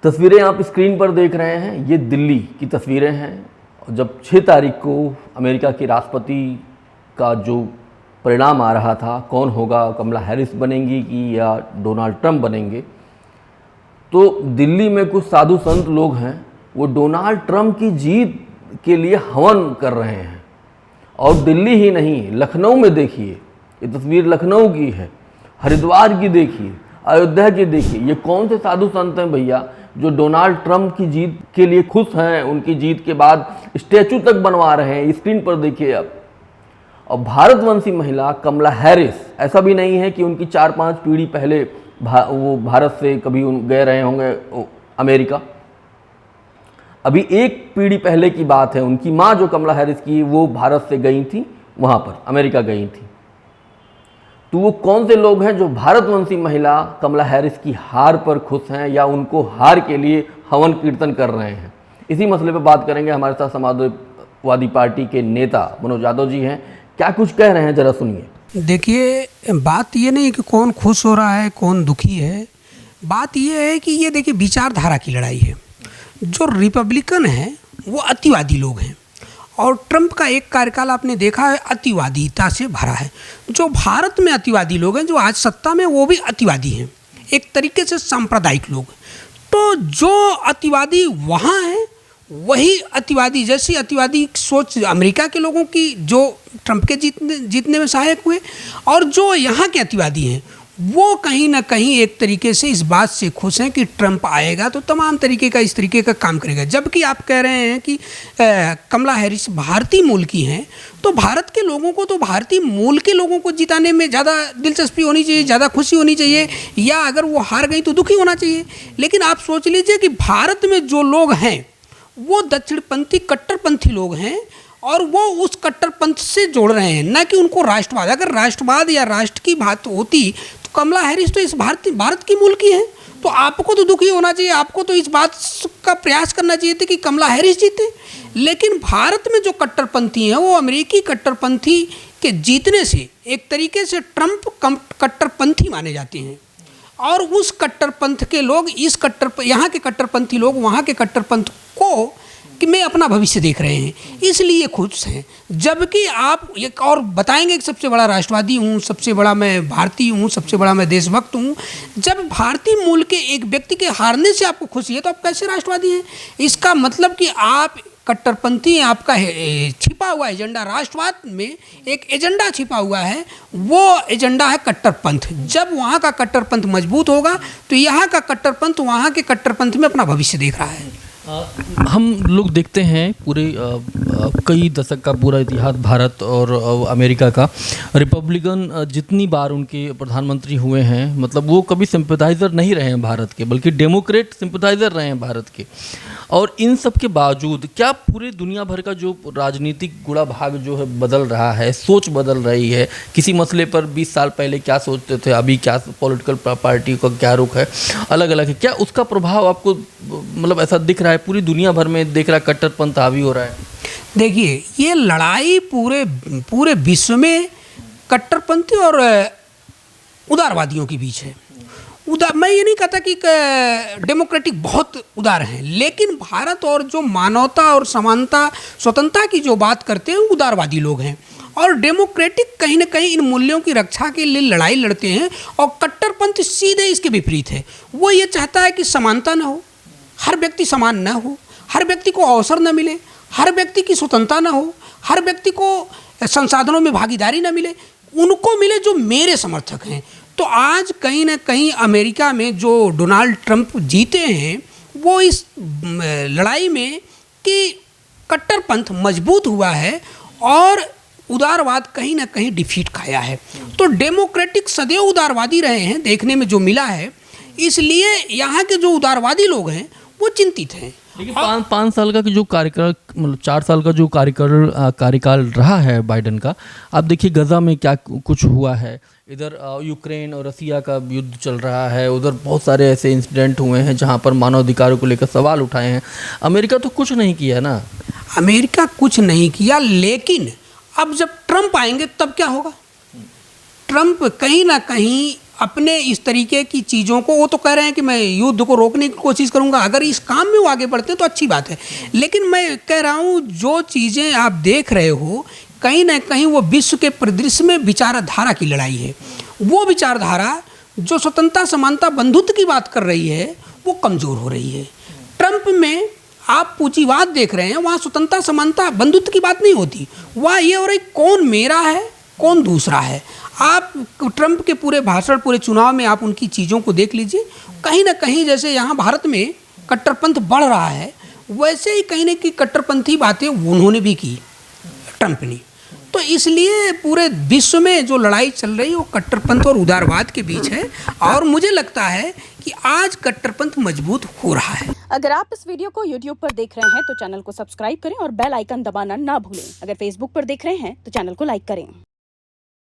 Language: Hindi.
तस्वीरें आप स्क्रीन पर देख रहे हैं, ये दिल्ली की तस्वीरें हैं। जब 6 तारीख को अमेरिका की राष्ट्रपति का जो परिणाम आ रहा था, कौन होगा, कमला हैरिस बनेंगी कि या डोनाल्ड ट्रंप बनेंगे, तो दिल्ली में कुछ साधु संत लोग हैं, वो डोनाल्ड ट्रंप की जीत के लिए हवन कर रहे हैं। और दिल्ली ही नहीं, लखनऊ में देखिए, ये तस्वीर लखनऊ की है, हरिद्वार की देखिए, अयोध्या की देखिए। ये कौन से साधु संत हैं भैया जो डोनाल्ड ट्रंप की जीत के लिए खुश हैं, उनकी जीत के बाद स्टैचू तक बनवा रहे हैं। स्क्रीन पर देखिए आप। और भारतवंशी महिला कमला हैरिस, ऐसा भी नहीं है कि उनकी 4-5 पीढ़ी पहले वो भारत से कभी गए रहे होंगे अमेरिका। अभी एक पीढ़ी पहले की बात है, उनकी माँ जो कमला हैरिस की, वो भारत से गई थी, वहाँ पर अमेरिका गई थी। तो वो कौन से लोग हैं जो भारतवंशी महिला कमला हैरिस की हार पर खुश हैं या उनको हार के लिए हवन कीर्तन कर रहे हैं, इसी मसले पर बात करेंगे। हमारे साथ समाजवादी पार्टी के नेता मनोज यादव जी हैं, क्या कुछ कह रहे हैं, जरा सुनिए। देखिए, बात ये नहीं कि कौन खुश हो रहा है कौन दुखी है, बात ये है कि ये देखिए विचारधारा की लड़ाई है। जो रिपब्लिकन हैं वो अतिवादी लोग हैं और ट्रंप का एक कार्यकाल आपने देखा है अतिवादिता से भरा है। जो भारत में अतिवादी लोग हैं, जो आज सत्ता में, वो भी अतिवादी हैं, एक तरीके से सांप्रदायिक लोग। तो जो अतिवादी वहाँ हैं वही अतिवादी, जैसी अतिवादी सोच अमेरिका के लोगों की जो ट्रंप के जीतने में सहायक हुए, और जो यहाँ के अतिवादी हैं वो कहीं ना कहीं एक तरीके से इस बात से खुश हैं कि ट्रंप आएगा तो तमाम तरीके का इस तरीके का काम करेगा। जबकि आप कह रहे हैं कि कमला हैरिस भारतीय मूल की हैं, तो भारत के लोगों को, तो भारतीय मूल के लोगों को जिताने में ज़्यादा दिलचस्पी होनी चाहिए, ज़्यादा खुशी होनी चाहिए, या अगर वो हार गई तो दुखी होना चाहिए। लेकिन आप सोच लीजिए कि भारत में जो लोग हैं वो दक्षिणपंथी कट्टरपंथी लोग हैं और वो उस कट्टरपंथ से जोड़ रहे हैं, न कि उनको राष्ट्रवाद। अगर राष्ट्रवाद या राष्ट्र की बात होती तो कमला हैरिस तो इस भारत की मूल की है, तो आपको तो दुखी होना चाहिए, आपको तो इस बात का प्रयास करना चाहिए था कि कमला हैरिस जीते। लेकिन भारत में जो कट्टरपंथी हैं वो अमेरिकी कट्टरपंथी के जीतने से एक तरीके से ट्रंप कट्टरपंथी माने जाते हैं, और उस कट्टरपंथ के लोग यहाँ के कट्टरपंथी लोग वहाँ के कट्टरपंथ को कि मैं अपना भविष्य देख रहे हैं, इसलिए खुश हैं। जबकि आप एक और बताएंगे कि सबसे बड़ा राष्ट्रवादी हूँ, सबसे बड़ा मैं भारतीय हूँ, सबसे बड़ा मैं देशभक्त हूँ। जब भारतीय मूल के एक व्यक्ति के हारने से आपको खुशी है तो आप कैसे राष्ट्रवादी हैं? इसका मतलब कि आप कट्टरपंथी हैं, आपका छिपा हुआ एजेंडा, राष्ट्रवाद में एक एजेंडा छिपा हुआ है, वो एजेंडा है कट्टरपंथ। जब वहाँ का कट्टरपंथ मजबूत होगा तो यहाँ का कट्टरपंथ वहाँ के कट्टरपंथ में अपना भविष्य देख रहा है। हम लोग देखते हैं पूरे कई दशक का पूरा इतिहास भारत और अमेरिका का। रिपब्लिकन जितनी बार उनके प्रधानमंत्री हुए हैं, मतलब वो कभी सिंपैथाइज़र नहीं रहे हैं भारत के, बल्कि डेमोक्रेट सिंपैथाइज़र रहे हैं भारत के। और इन सब के बावजूद क्या पूरे दुनिया भर का जो राजनीतिक गुड़ा भाग जो है बदल रहा है, सोच बदल रही है। किसी मसले पर 20 साल पहले क्या सोचते थे, अभी क्या पॉलिटिकल पार्टी का क्या रुख है, अलग अलग है। क्या उसका प्रभाव आपको मतलब ऐसा दिख रहा है पूरी दुनिया भर में, देख रहा कट्टरपंथ हावी हो रहा है? देखिए, ये लड़ाई पूरे विश्व में कट्टरपंथी और उदारवादियों के बीच है। मैं ये नहीं कहता कि डेमोक्रेटिक बहुत उदार हैं, लेकिन भारत और जो मानवता और समानता स्वतंत्रता की जो बात करते हैं उदारवादी लोग हैं, और डेमोक्रेटिक कहीं ना कहीं इन मूल्यों की रक्षा के लिए लड़ाई लड़ते हैं। और कट्टरपंथ सीधे इसके विपरीत है, वो ये चाहता है कि समानता ना हो, हर व्यक्ति समान न हो, हर व्यक्ति को अवसर न मिले, हर व्यक्ति की स्वतंत्रता न हो, हर व्यक्ति को संसाधनों में भागीदारी न मिले, उनको मिले जो मेरे समर्थक हैं। तो आज कहीं ना कहीं अमेरिका में जो डोनाल्ड ट्रंप जीते हैं वो इस लड़ाई में कि कट्टरपंथ मजबूत हुआ है और उदारवाद कहीं ना कहीं डिफीट खाया है। तो डेमोक्रेटिक सदैव उदारवादी रहे हैं, देखने में जो मिला है, इसलिए यहाँ के जो उदारवादी लोग हैं वो चिंतित हैं। लेकिन 5 साल का जो कार्यकाल, मतलब 4 साल का जो कार्यकाल रहा है बाइडेन का, आप देखिए गजा में क्या कुछ हुआ है, इधर यूक्रेन और रसिया का युद्ध चल रहा है, उधर बहुत सारे ऐसे इंसिडेंट हुए हैं जहां पर मानवाधिकारों को लेकर सवाल उठाए हैं। अमेरिका तो कुछ नहीं किया ना, अमेरिका कुछ नहीं किया, लेकिन अब जब ट्रंप आएंगे तब क्या होगा? ट्रंप कहीं ना कहीं अपने इस तरीके की चीज़ों को, वो तो कह रहे हैं कि मैं युद्ध को रोकने की कोशिश करूंगा, अगर इस काम में वो आगे बढ़ते हैं तो अच्छी बात है। लेकिन मैं कह रहा हूँ जो चीज़ें आप देख रहे हो कहीं ना कहीं वो विश्व के परिदृश्य में विचारधारा की लड़ाई है। वो विचारधारा जो स्वतंत्रता, समानता, बंधुत्व की बात कर रही है वो कमज़ोर हो रही है। ट्रंप में आप पूंजीवाद देख रहे हैं, वहाँ स्वतंत्रता, समानता, बंधुत्व की बात नहीं होती, वहाँ ये हो रही कौन मेरा है कौन दूसरा है। आप ट्रंप के पूरे भाषण, पूरे चुनाव में आप उनकी चीज़ों को देख लीजिए, कहीं ना कहीं जैसे यहाँ भारत में कट्टरपंथ बढ़ रहा है वैसे ही कहीं ना कहीं कट्टरपंथी बातें उन्होंने भी की, ट्रंप ने। तो इसलिए पूरे विश्व में जो लड़ाई चल रही है वो कट्टरपंथ और उदारवाद के बीच है, और मुझे लगता है कि आज कट्टरपंथ मजबूत हो रहा है। अगर आप इस वीडियो को YouTube पर देख रहे हैं तो चैनल को सब्सक्राइब करें और बेल आइकन दबाना ना भूलें। अगर Facebook पर देख रहे हैं तो चैनल को लाइक करें।